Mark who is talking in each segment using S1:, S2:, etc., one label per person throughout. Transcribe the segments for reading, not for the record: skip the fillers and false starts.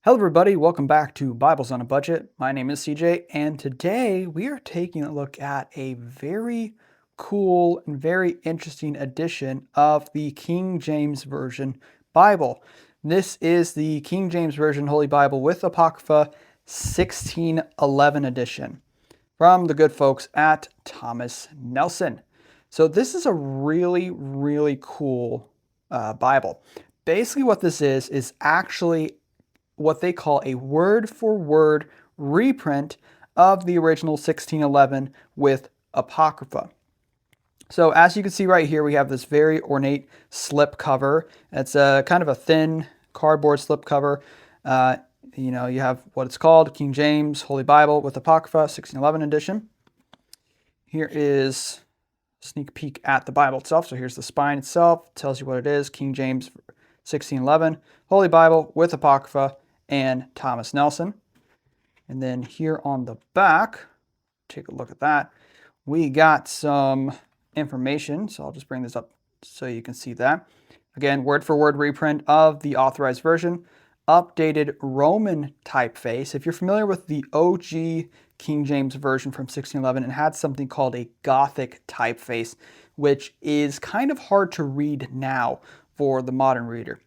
S1: Hello everybody, welcome back to Bibles on a Budget. My name is CJ, and today we are taking a look at a very cool and very interesting edition of the King James Version Bible. This is the King James Version Holy Bible with Apocrypha 1611 edition from the good folks at Thomas Nelson. So this is a really cool Bible. Basically what this is actually what they call a word-for-word reprint of the original 1611 with Apocrypha. So as you can see right here, we have this very ornate slip cover. It's a kind of a thin cardboard slip cover. You have what it's called, King James Holy Bible with Apocrypha, 1611 edition. Here is a sneak peek at the Bible itself. So here's the spine itself. It tells you what it is, King James 1611 Holy Bible with Apocrypha and Thomas Nelson. And then here on the back, take a look at that. We got some information, so I'll just bring this up so you can see that. Again, word-for-word reprint of the authorized version, updated Roman typeface. If you're familiar with the OG King James Version from 1611, it had something called a Gothic typeface, which is kind of hard to read now for the modern reader.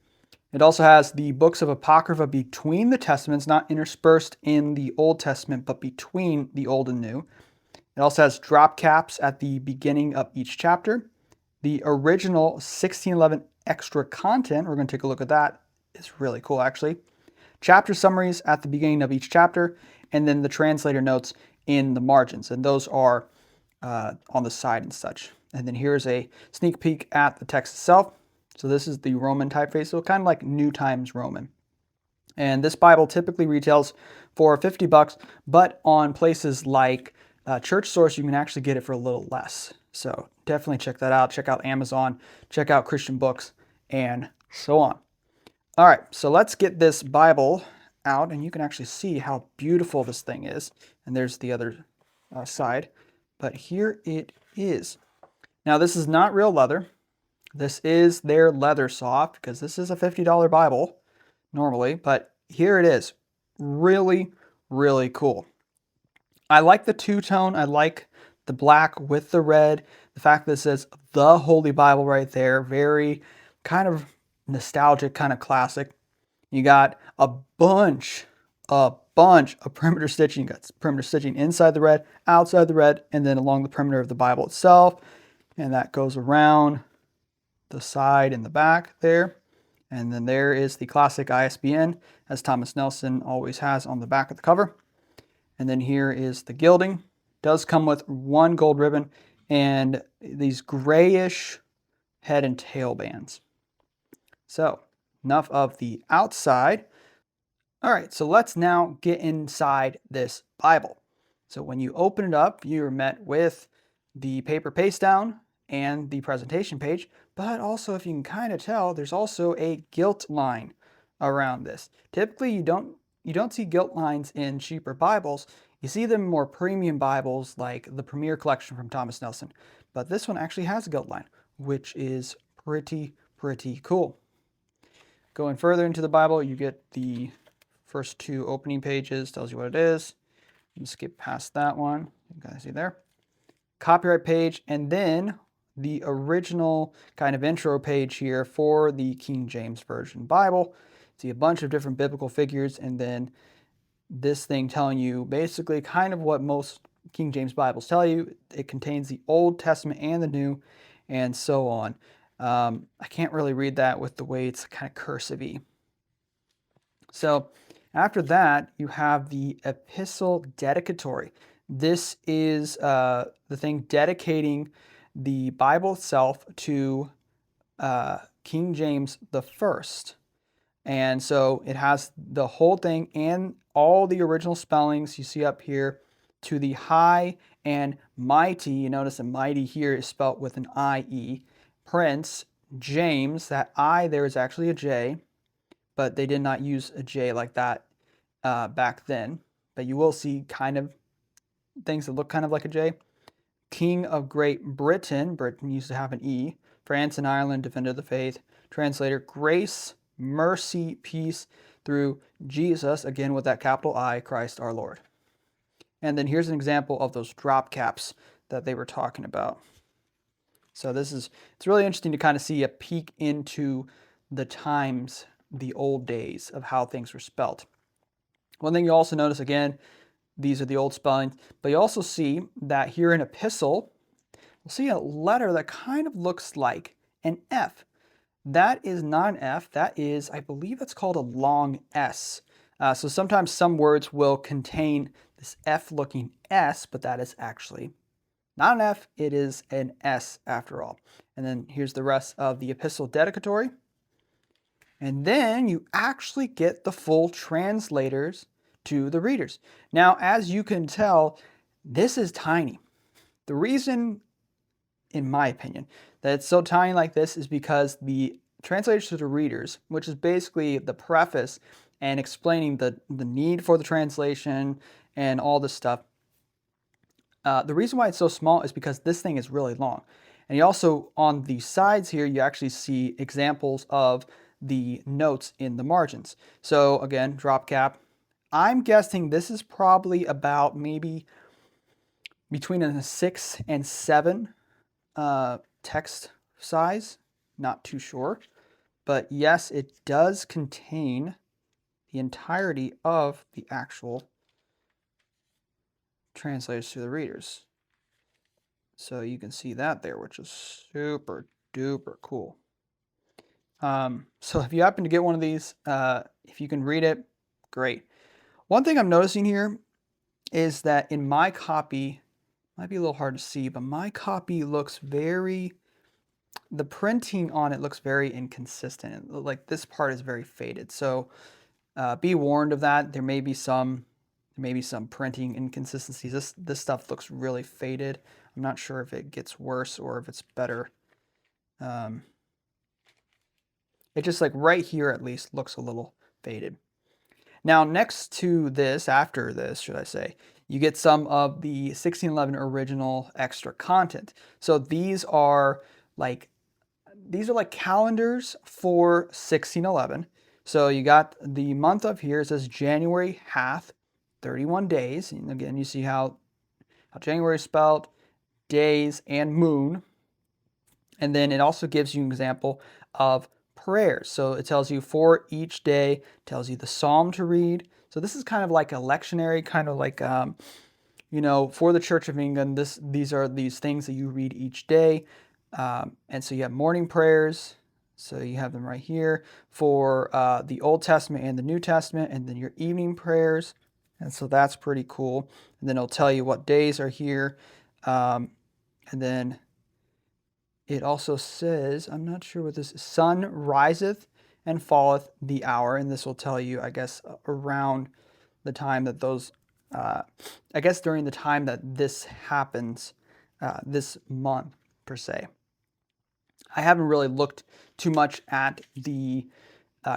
S1: It also has the books of Apocrypha between the Testaments, not interspersed in the Old Testament, but between the Old and New. It also has drop caps at the beginning of each chapter. The original 1611 extra content, we're going to take a look at that. It's really cool, actually. Chapter summaries at the beginning of each chapter, and then the translator notes in the margins, and those are on the side and such. And then here's a sneak peek at the text itself. So this is the Roman typeface, so kind of like New Times Roman. And this Bible typically retails for $50, but on places like Church Source, you can actually get it for a little less. So definitely check that out. Check out Amazon, check out Christian Books, and so on. All right, so let's get this Bible out, and you can actually see how beautiful this thing is. And there's the other side, but here it is. Now, this is not real leather. This is their Leathersoft, because this is a $50 Bible normally, but here it is. Really cool. I like the two-tone. I like the black with the red. The fact that it says the Holy Bible right there, very kind of nostalgic, kind of classic. You got a bunch of perimeter stitching. You got perimeter stitching inside the red, outside the red, and then along the perimeter of the Bible itself. And that goes around the side and the back there. And then there is the classic ISBN, as Thomas Nelson always has on the back of the cover. And then here is the gilding. It does come with one gold ribbon and these grayish head and tail bands. So enough of the outside. All right, so let's now get inside this Bible. So when you open it up, you're met with the paper paste down and the presentation page, but also, if you can kind of tell, there's also a gilt line around this. Typically, you don't see gilt lines in cheaper Bibles. You see them in more premium Bibles like the Premier Collection from Thomas Nelson, but this one actually has a gilt line, which is pretty cool. Going further into the Bible, you get the first two opening pages, tells you what it is. You can skip past that one. You guys see there. Copyright page, and then the original kind of intro page here for the King James Version Bible. See a bunch of different biblical figures, and then this thing telling you basically kind of what most King James Bibles tell you. It contains the Old Testament and the New, and so on. I can't really read that with the way it's kind of cursive-y. So after that, you have the Epistle Dedicatory. This is the thing dedicating the Bible itself to King James the First. And so it has the whole thing and all the original spellings you see up here to the high and mighty. You notice the mighty here is spelt with an I-E. Prince James, that I there is actually a J, but they did not use a J like that back then. But you will see kind of things that look kind of like a J. King of Great Britain, Britain used to have an E. France and Ireland, defender of the faith. Translator, grace, mercy, peace. through Jesus, again with that capital I, Christ our Lord. And then here's an example of those drop caps that they were talking about. So it's really interesting to kind of see a peek into the times, the old days of how things were spelt. One thing you also notice, again, these are the old spellings, but you also see that here in epistle, we'll see a letter that kind of looks like an F. That is not an F, that is, I believe it's called a long S. So sometimes some words will contain this F-looking S, but that is actually not an F, it is an S after all. And then here's the rest of the epistle dedicatory. And then you actually get the full translators to the readers. Now, as you can tell, this is tiny. The reason, in my opinion, that it's so tiny like this is because the translators to the readers, which is basically the preface and explaining the need for the translation and all this stuff, the reason why it's so small is because this thing is really long. And you also, on the sides here, you actually see examples of the notes in the margins. So again, drop cap. I'm guessing this is probably about maybe between a 6 and 7 text size. Not too sure. But yes, it does contain the entirety of the actual translators to the readers. So you can see that there, which is super duper cool. So if you happen to get one of these, if you can read it, great. One thing I'm noticing here is that in my copy, might be a little hard to see, but my copy looks the printing on it looks very inconsistent. Like this part is very faded. So be warned of that. There may be some printing inconsistencies. This stuff looks really faded. I'm not sure if it gets worse or if it's better. It just like right here at least looks a little faded. Now next to this, after this, should I say, you get some of the 1611 original extra content. So these are like calendars for 1611. So you got the month of here, it says January hath 31 days. And again, you see how January is spelled, days, and moon. And then it also gives you an example of prayers. So it tells you for each day, tells you the psalm to read. So this is kind of like a lectionary, kind of like, for the Church of England, these are these things that you read each day. And so you have morning prayers. So you have them right here for the Old Testament and the New Testament, and then your evening prayers. And so that's pretty cool. And then it'll tell you what days are here. And then it also says, I'm not sure what this is, sun riseth and falleth the hour. And this will tell you, I guess, around the time that during the time that this happens, this month per se. I haven't really looked too much at the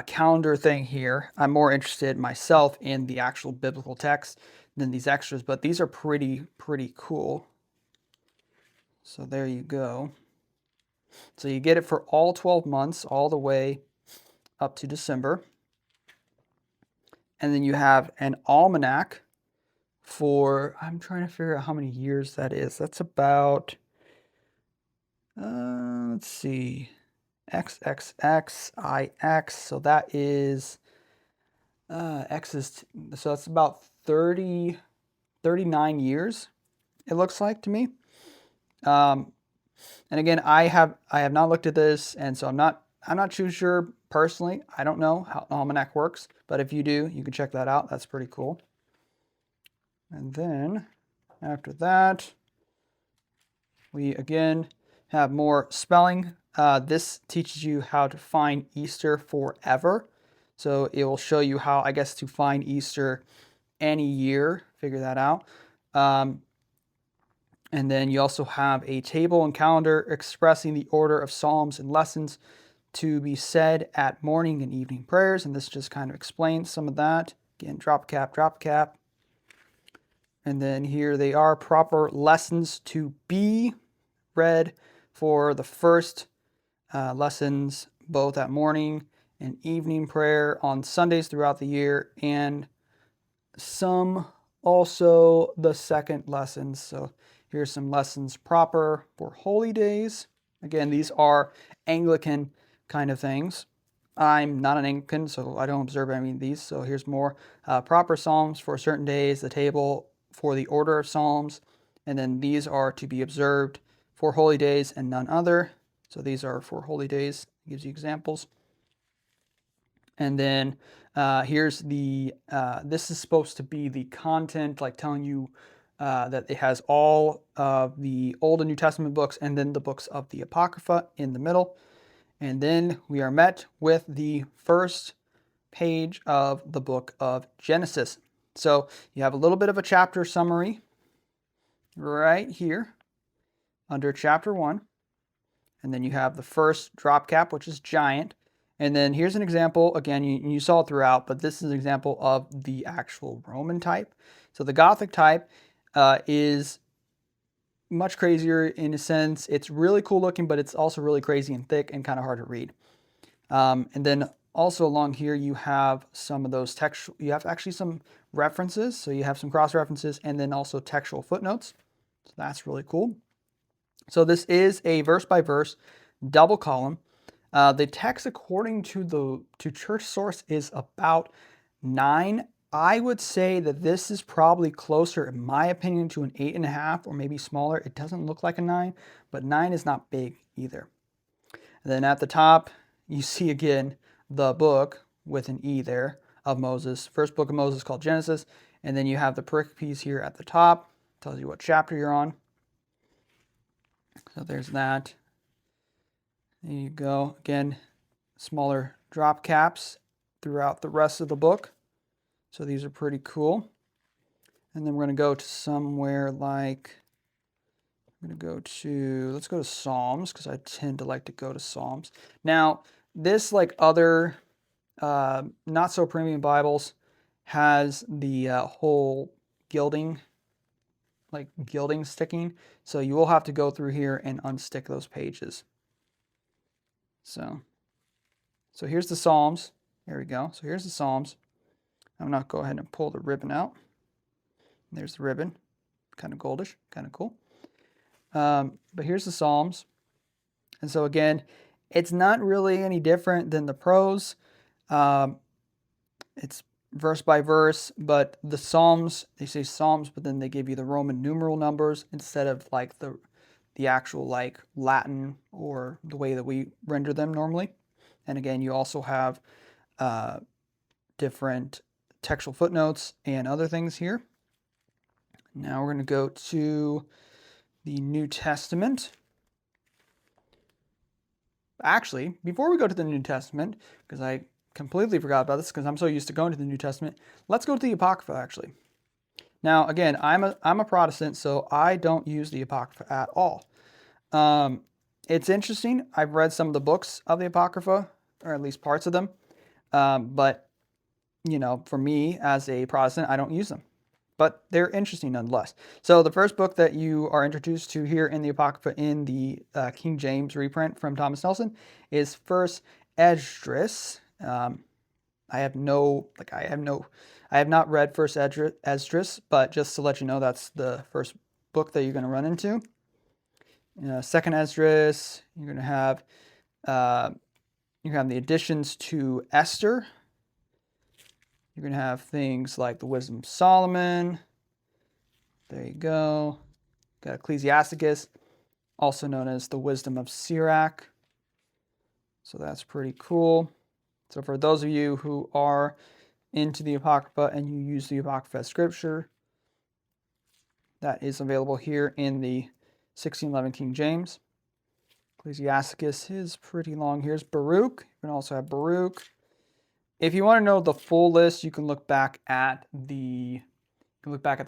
S1: calendar thing here. I'm more interested myself in the actual biblical text than these extras, but these are pretty cool. So there you go. So you get it for all 12 months, all the way up to December. And then you have an almanac for, I'm trying to figure out how many years that is. That's about, let's see, XXXIX. So that is, X is, so that's about 39 years, it looks like to me. And again, I have not looked at this, and so I'm not too sure personally. I don't know how almanac works, but if you do, you can check that out. That's pretty cool. And then after that, we again have more spelling. This teaches you how to find Easter forever. So it will show you how, I guess, to find Easter any year. Figure that out. And then you also have a table and calendar expressing the order of psalms and lessons to be said at morning and evening prayers. And this just kind of explains some of that. Again, drop cap. And then here they are, proper lessons to be read for the first lessons, both at morning and evening prayer on Sundays throughout the year, and some also the second lessons. So here's some lessons proper for holy days. Again, these are Anglican kind of things. I'm not an Anglican, so I don't observe any of these. So here's more proper psalms for certain days, the table for the order of psalms, and then these are to be observed for holy days and none other. So these are for holy days. It gives you examples. And then here's the, this is supposed to be the content, like telling you that it has all of the Old and New Testament books and then the books of the Apocrypha in the middle. And then we are met with the first page of the book of Genesis. So you have a little bit of a chapter summary right here under chapter 1. And then you have the first drop cap, which is giant. And then here's an example. Again, you saw it throughout, but this is an example of the actual Roman type. So the Gothic type is much crazier in a sense. It's really cool looking, but it's also really crazy and thick and kind of hard to read. And then also along here, you have some of those textual, you have actually some references. So you have some cross references and then also textual footnotes. So that's really cool. So this is a verse by verse double column. The text according to church source is about 9. I would say that this is probably closer, in my opinion, to an 8.5 or maybe smaller. It doesn't look like a 9, but 9 is not big either. And then at the top, you see again the book with an E there of Moses. First book of Moses called Genesis. And then you have the pericopes here at the top. Tells you what chapter you're on. So there's that. There you go. Again, smaller drop caps throughout the rest of the book. So these are pretty cool. And then we're going to go to somewhere like, let's go to Psalms, because I tend to like to go to Psalms. Now, this, like other not so premium Bibles, has the whole gilding sticking. So you will have to go through here and unstick those pages. So here's the Psalms. There we go. So here's the Psalms. I'm going to go ahead and pull the ribbon out. There's the ribbon. Kind of goldish. Kind of cool. But here's the Psalms. And so again, it's not really any different than the prose. It's verse by verse, but the Psalms, they say Psalms, but then they give you the Roman numeral numbers instead of like the actual like Latin or the way that we render them normally. And again, you also have different textual footnotes and other things here. Now we're going to go to the New Testament. Actually, before we go to the New Testament, because I completely forgot about this because I'm so used to going to the New Testament, let's go to the Apocrypha actually. Now, again, I'm a Protestant, so I don't use the Apocrypha at all. It's interesting. I've read some of the books of the Apocrypha, or at least parts of them, but you know, for me as a Protestant, I don't use them. But they're interesting nonetheless. So the first book that you are introduced to here in the Apocrypha in the King James reprint from Thomas Nelson is First Esdras. I have not read First Esdras, but just to let you know, that's the first book that you're going to run into. Second Esdras, you're going to have the additions to Esther. You're going to have things like the Wisdom of Solomon. There you go. Got Ecclesiasticus, also known as the Wisdom of Sirach. So that's pretty cool. So for those of you who are into the Apocrypha and you use the Apocrypha as scripture, that is available here in the 1611 King James. Ecclesiasticus is pretty long. Here's Baruch. You can also have Baruch. If you want to know the full list, you can look back at the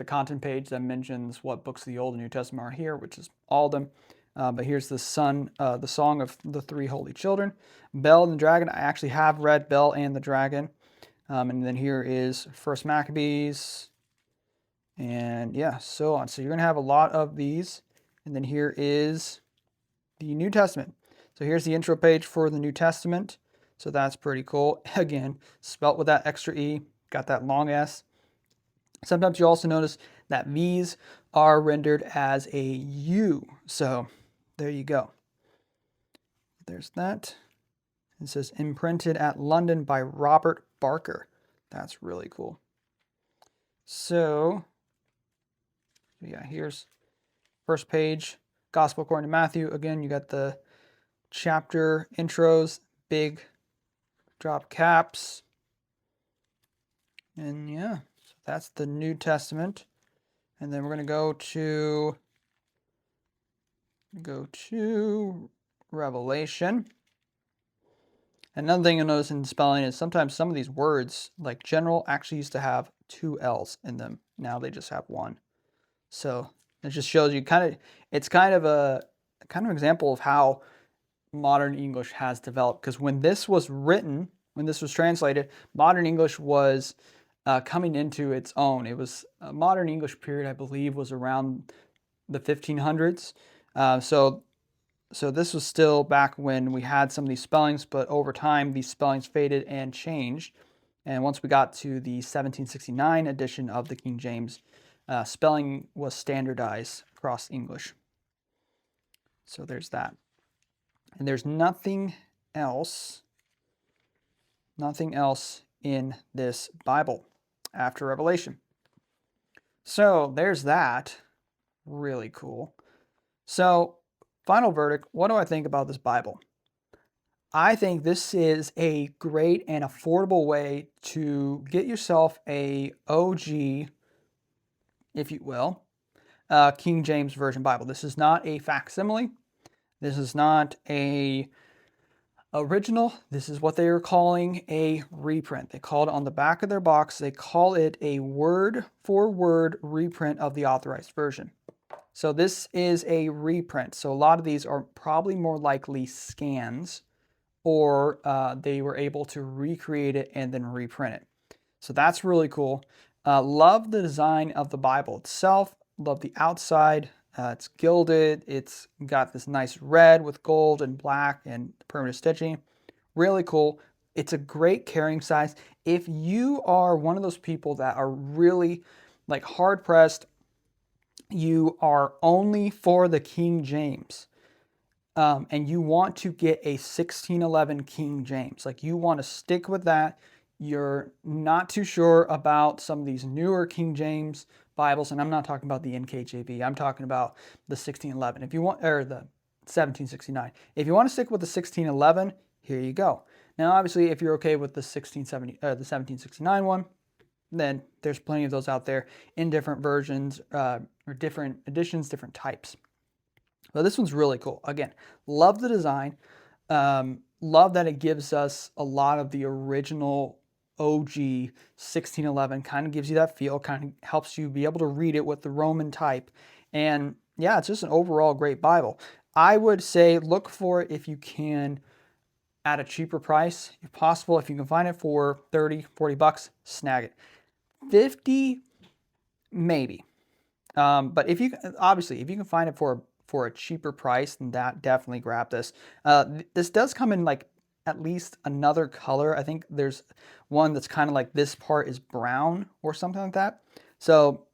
S1: content page that mentions what books of the Old and New Testament are here, which is all of them. But here's the Song of the Three Holy Children. Bel and the Dragon. I actually have read Bel and the Dragon. And then here is First Maccabees. And yeah, so on. So you're going to have a lot of these. And then here is the New Testament. So here's the intro page for the New Testament. So that's pretty cool. Again, spelt with that extra E, got that long S. Sometimes you also notice that V's are rendered as a U. So there you go. There's that. It says imprinted at London by Robert Barker. That's really cool. So yeah, here's first page, Gospel according to Matthew. Again, you got the chapter intros, big drop caps. And yeah, so that's the New Testament. And then we're going to go to Revelation. Another thing you'll notice in spelling is sometimes some of these words, like general, actually used to have 2 L's in them. Now they just have 1. So it just shows you it's kind of an example of how modern English has developed. Because when this was written, when this was translated, modern English was coming into its own. It was a modern English period, I believe, was around the 1500s. So this was still back when we had some of these spellings, but over time these spellings faded and changed. And once we got to the 1769 edition of the King James, spelling was standardized across English. So there's that. And there's nothing else in this Bible after Revelation. So there's that. Really cool. So final verdict, what do I think about this Bible? I think this is a great and affordable way to get yourself a OG, if you will, King James Version Bible. This is not a facsimile. This is not a original. This is what they are calling a reprint. They call it on the back of their box, they call it a word-for-word reprint of the authorized version. So this is a reprint. So a lot of these are probably more likely scans, or they were able to recreate it and then reprint it. So that's really cool. Love the design of the Bible itself. Love the outside. It's gilded. It's got this nice red with gold and black and permanent stitching. Really cool. It's a great carrying size. If you are one of those people that are really like hard pressed, you are only for the King James, and you want to get a 1611 King James, like you want to stick with that. You're not too sure about some of these newer King James Bibles, and I'm not talking about the NKJV. I'm talking about the 1611. If you want, or the 1769. If you want to stick with the 1611, here you go. Now, obviously, if you're okay with the 1769 one, then there's plenty of those out there in different versions, or different editions, different types. But this one's really cool. Again, love the design. Love that it gives us a lot of the original OG 1611. Kind of gives you that feel, kind of helps you be able to read it with the Roman type. And yeah, it's just an overall great Bible. I would say look for it if you can at a cheaper price. If possible, if you can find it for 30, 40 bucks, snag it. 50, maybe. But if you can find it for a cheaper price, then that definitely grab this. This does come in like at least another color. I think there's one that's kind of like this part is brown or something like that. So,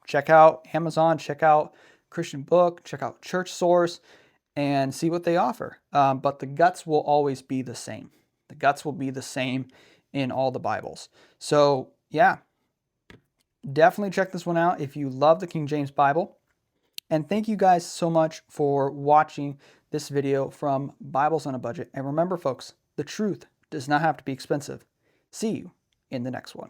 S1: check out Amazon, check out Christian Book, check out Church Source, and see what they offer. But the guts will always be the same. The guts will be the same in all the Bibles. So, yeah. Definitely check this one out if you love the King James Bible. And thank you guys so much for watching this video from Bibles on a Budget. And remember, folks, the truth does not have to be expensive. See you in the next one.